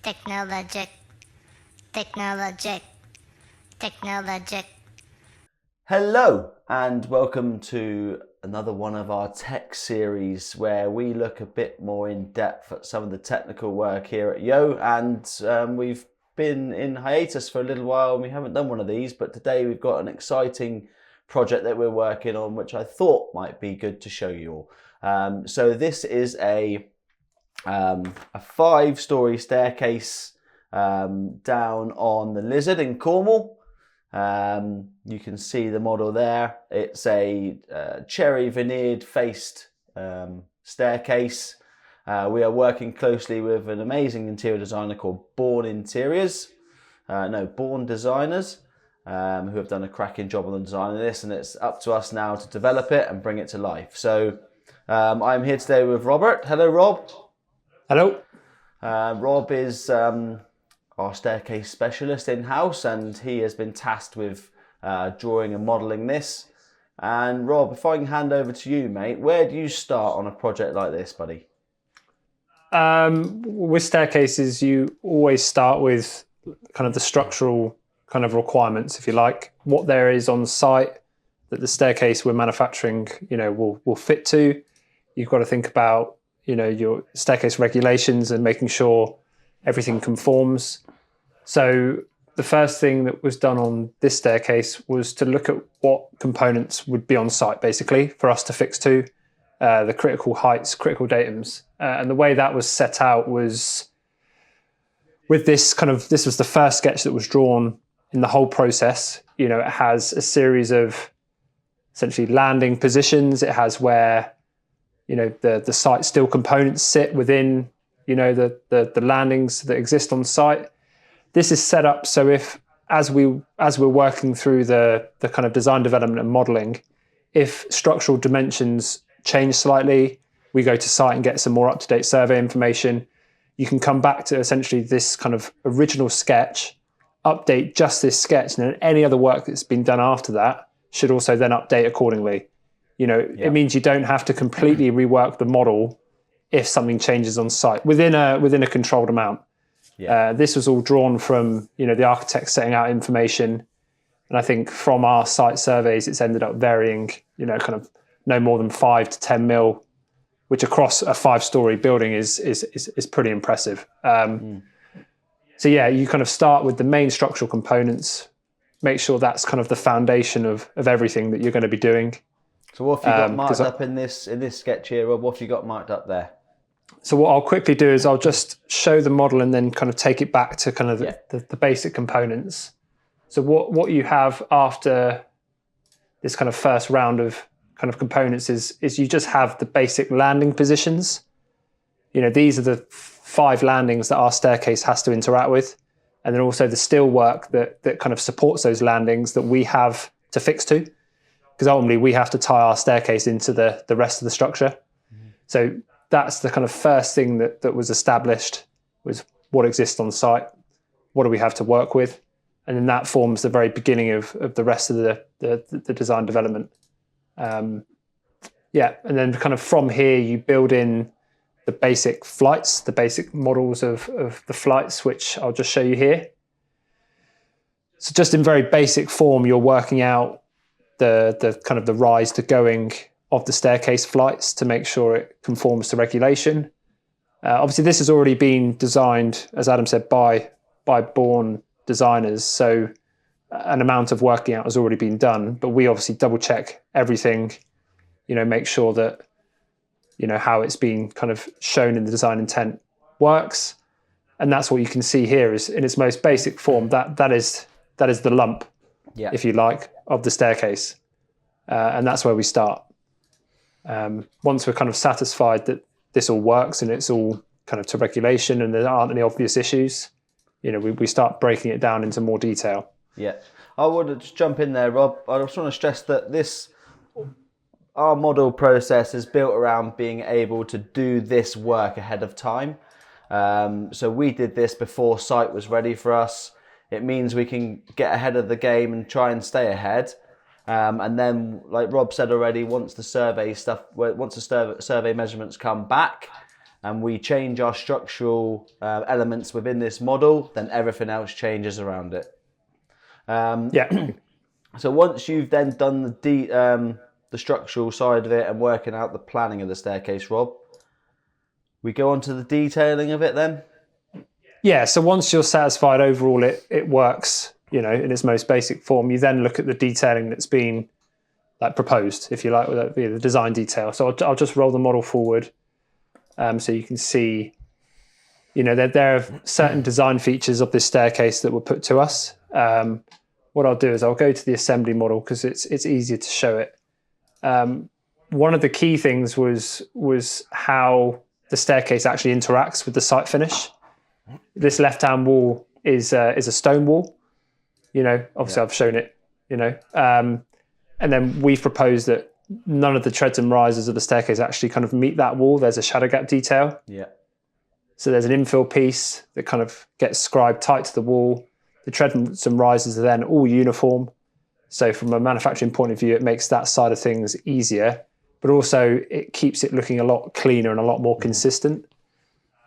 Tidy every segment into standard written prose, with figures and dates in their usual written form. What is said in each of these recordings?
Technologic, technologic, technologic. Hello and welcome to another one of our tech series where we look a bit more in depth at some of the technical work here at YEO, and we've been in hiatus for a little while and we haven't done one of these, but today we've got an exciting project that we're working on which I thought might be good to show you all. So this is a 5-storey staircase down on the Lizard in Cornwall. You can see the model there. It's a cherry veneered faced staircase. We are working closely with an amazing interior designer called Born Designers, who have done a cracking job on the design of this, and it's up to us now to develop it and bring it to life. So I'm here today with Robert. Hello, Rob. Hello. Rob is our staircase specialist in-house, and he has been tasked with drawing and modelling this. And Rob, if I can hand over to you, mate, where do you start on a project like this, buddy? With staircases, you always start with kind of the structural kind of requirements, if you like, what there is on site that the staircase we're manufacturing, will fit to. You've got to think about, your staircase regulations and making sure everything conforms. So the first thing that was done on this staircase was to look at what components would be on site, basically, for us to fix to, the critical heights, critical datums. And the way that was set out was with this was the first sketch that was drawn in the whole process. It has a series of essentially landing positions. It has where, the site steel components sit within, the landings that exist on site. This is set up so as we're working through the kind of design development and modeling, if structural dimensions change slightly, we go to site and get some more up-to-date survey information. You can come back to essentially this kind of original sketch, update just this sketch, and then any other work that's been done after that should also then update accordingly. It means you don't have to completely rework the model if something changes on site within a controlled amount. This was all drawn from the architect setting out information, and I think from our site surveys it's ended up varying kind of no more than 5 to 10 mil, which across a 5-storey building is pretty impressive. So you kind of start with the main structural components, make sure that's kind of the foundation of everything that you're going to be doing. So what have you got marked up in this sketch here, Rob? What have you got marked up there? So what I'll quickly do is I'll just show the model and then kind of take it back to kind of the basic components. So what you have after this kind of first round of kind of components is you just have the basic landing positions. These are the 5 landings that our staircase has to interact with, and then also the steel work that kind of supports those landings that we have to fix to, because ultimately we have to tie our staircase into the rest of the structure. So that's the kind of first thing that was established, was what exists on site, what do we have to work with, and then that forms the very beginning of the rest of the design development. And then kind of from here you build in the basic flights, the basic models of the flights, which I'll just show you here. So just in very basic form, you're working out the kind of the rise to going of the staircase flights to make sure it conforms to regulation. Obviously this has already been designed, as Adam said, by Born Designers, so an amount of working out has already been done, but we obviously double check everything, make sure that how it's being kind of shown in the design intent works. And that's what you can see here is in its most basic form, that is the lump, if you like, of the staircase. And that's where we start. Once we're kind of satisfied that this all works and it's all kind of to regulation and there aren't any obvious issues, we start breaking it down into more detail. Yeah, I want to just jump in there, Rob. I just want to stress that our model process is built around being able to do this work ahead of time. So we did this before site was ready for us. It means we can get ahead of the game and try and stay ahead. And then, like Rob said already, once the survey measurements come back, and we change our structural elements within this model, then everything else changes around it. So once you've then done the structural side of it and working out the planning of the staircase, Rob, we go on to the detailing of it then? Yeah, so once you're satisfied overall it works, in its most basic form, you then look at the detailing that's been proposed, if you like, with the design detail. So I'll just roll the model forward so you can see, there are certain design features of this staircase that were put to us. What I'll do is I'll go to the assembly model because it's easier to show it. One of the key things was how the staircase actually interacts with the site finish. This left-hand wall is a stone wall. Obviously I've shown it. And then we've proposed that none of the treads and risers of the staircase actually kind of meet that wall. There's a shadow gap detail. Yeah. So there's an infill piece that kind of gets scribed tight to the wall. The treads and risers are then all uniform. So from a manufacturing point of view, it makes that side of things easier, but also it keeps it looking a lot cleaner and a lot more consistent.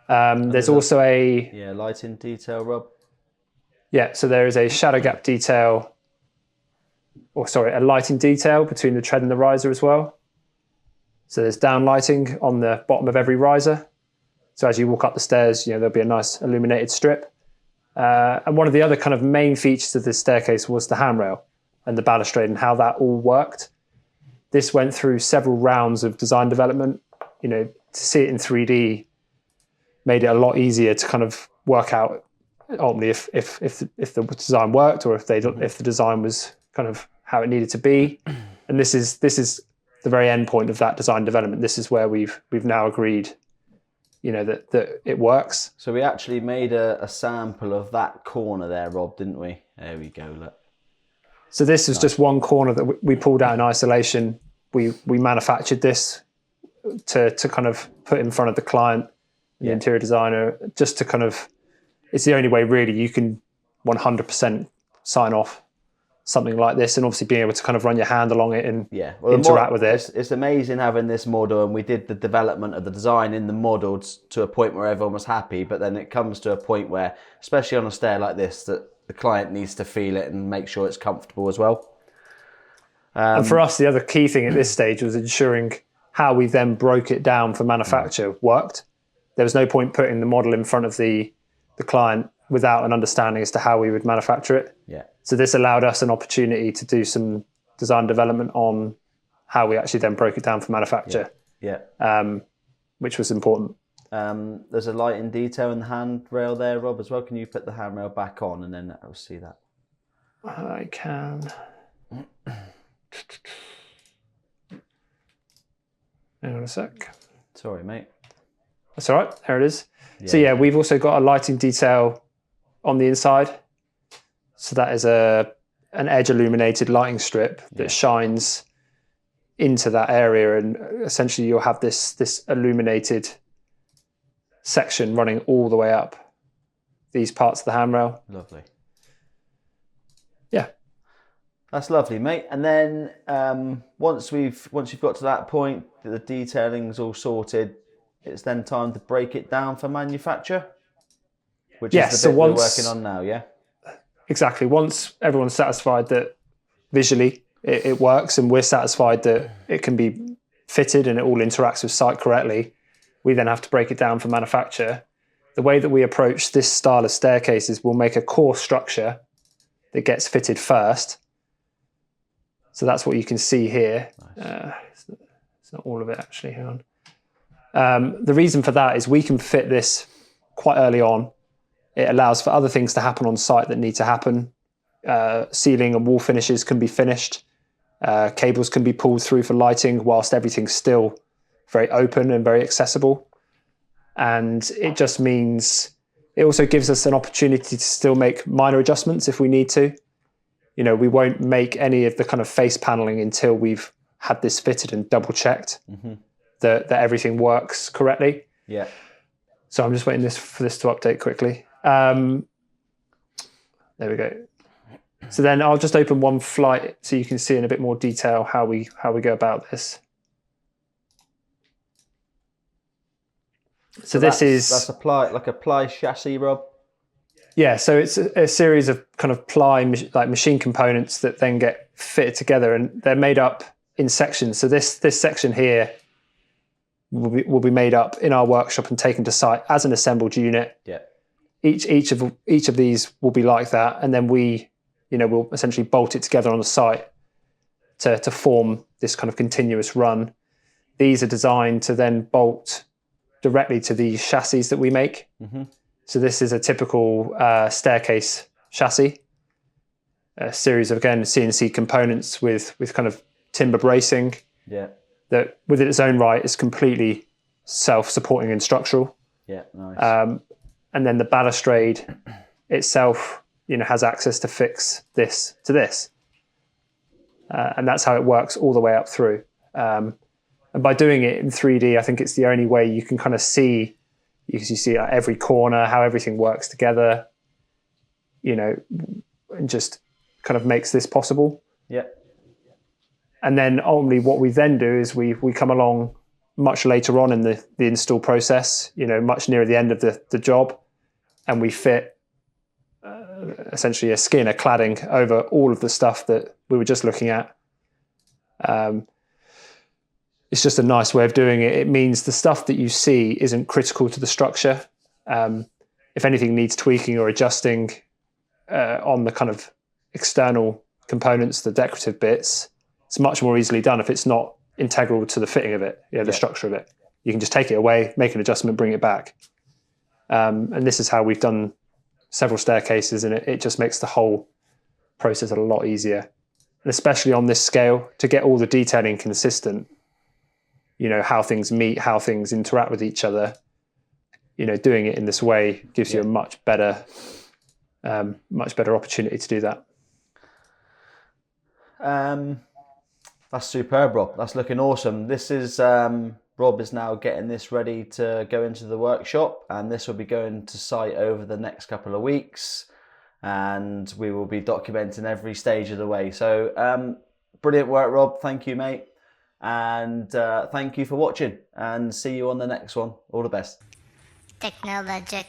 There's also a lighting detail, Rob. Yeah, so there is a shadow gap detail, a lighting detail between the tread and the riser as well. So there's down lighting on the bottom of every riser. So as you walk up the stairs, there'll be a nice illuminated strip. And one of the other kind of main features of this staircase was the handrail and the balustrade and how that all worked. This went through several rounds of design development. To see it in 3D made it a lot easier to kind of work out ultimately if the design worked or if the design was kind of how it needed to be. And this is the very end point of that design development. This is where we've now agreed that it works. So we actually made a sample of that corner there, Rob, didn't we? There we go, look. So this is just one corner that we pulled out in isolation. We manufactured this to kind of put in front of the client, the interior designer, just to kind of, it's the only way really you can 100% sign off something like this, and obviously being able to kind of run your hand along it and interact with it. It's amazing having this model, and we did the development of the design in the model to a point where everyone was happy, but then it comes to a point where, especially on a stair like this, that the client needs to feel it and make sure it's comfortable as well. And for us, the other key thing at this stage was ensuring how we then broke it down for manufacture worked. There was no point putting the model in front of the client without an understanding as to how we would manufacture it. Yeah. So this allowed us an opportunity to do some design development on how we actually then broke it down for manufacture. Yeah. Which was important. There's a lighting detail in the handrail there, Rob, as well. Can you put the handrail back on and then I'll see that? I can. Hang on a sec. Sorry, mate. That's all right. There it is. Yeah. So we've also got a lighting detail on the inside. So that is an edge illuminated lighting strip that shines into that area, and essentially you'll have this illuminated section running all the way up these parts of the handrail. Lovely. Yeah. That's lovely, mate. And then once you've got to that point, the detailing's all sorted, it's then time to break it down for manufacture, which is the bit we're working on now, yeah? Exactly. Once everyone's satisfied that visually it works and we're satisfied that it can be fitted and it all interacts with site correctly, we then have to break it down for manufacture. The way that we approach this style of staircases, we'll make a core structure that gets fitted first. So that's what you can see here. Nice. It's not all of it actually, hang on. The reason for that is we can fit this quite early on. It allows for other things to happen on site that need to happen. Ceiling and wall finishes can be finished. Cables can be pulled through for lighting whilst everything's still very open and very accessible. And it just means, it also gives us an opportunity to still make minor adjustments if we need to. We won't make any of the kind of face paneling until we've had this fitted and double checked that everything works correctly. Yeah. So I'm just waiting for this to update quickly. There we go. So then I'll just open one flight so you can see in a bit more detail how we go about this. So this is that's a ply chassis, Rob. Yeah, so it's a series of kind of like machine components that then get fitted together, and they're made up in sections. So this section here will be made up in our workshop and taken to site as an assembled unit. Yeah. Each of these will be like that, and then we'll essentially bolt it together on the site to form this kind of continuous run. These are designed to then bolt directly to the chassis that we make. Mm-hmm. So this is a typical staircase chassis, a series of, again, CNC components with kind of timber bracing. Yeah. That within its own right is completely self-supporting and structural. Yeah, nice. And then the balustrade itself, has access to fix this to this. And that's how it works all the way up through. And by doing it in 3D, I think it's the only way you can kind of see, because you see at every corner how everything works together, and just kind of makes this possible. Yeah. And then ultimately what we then do is we come along much later on in the install process, much nearer the end of the job, and we fit essentially a skin, a cladding over all of the stuff that we were just looking at. It's just a nice way of doing it. It means the stuff that you see isn't critical to the structure. If anything needs tweaking or adjusting on the kind of external components, the decorative bits, it's much more easily done if it's not integral to the fitting of it, the structure of it. You can just take it away, make an adjustment, bring it back. And this is how we've done several staircases, and it just makes the whole process a lot easier. And especially on this scale, to get all the detailing consistent, how things meet, how things interact with each other, doing it in this way gives you a much better opportunity to do that. That's superb, Rob. That's looking awesome. This is Rob is now getting this ready to go into the workshop, and this will be going to site over the next couple of weeks, and we will be documenting every stage of the way. So brilliant work, Rob. Thank you, mate. And thank you for watching, and see you on the next one. All the best. Technologic.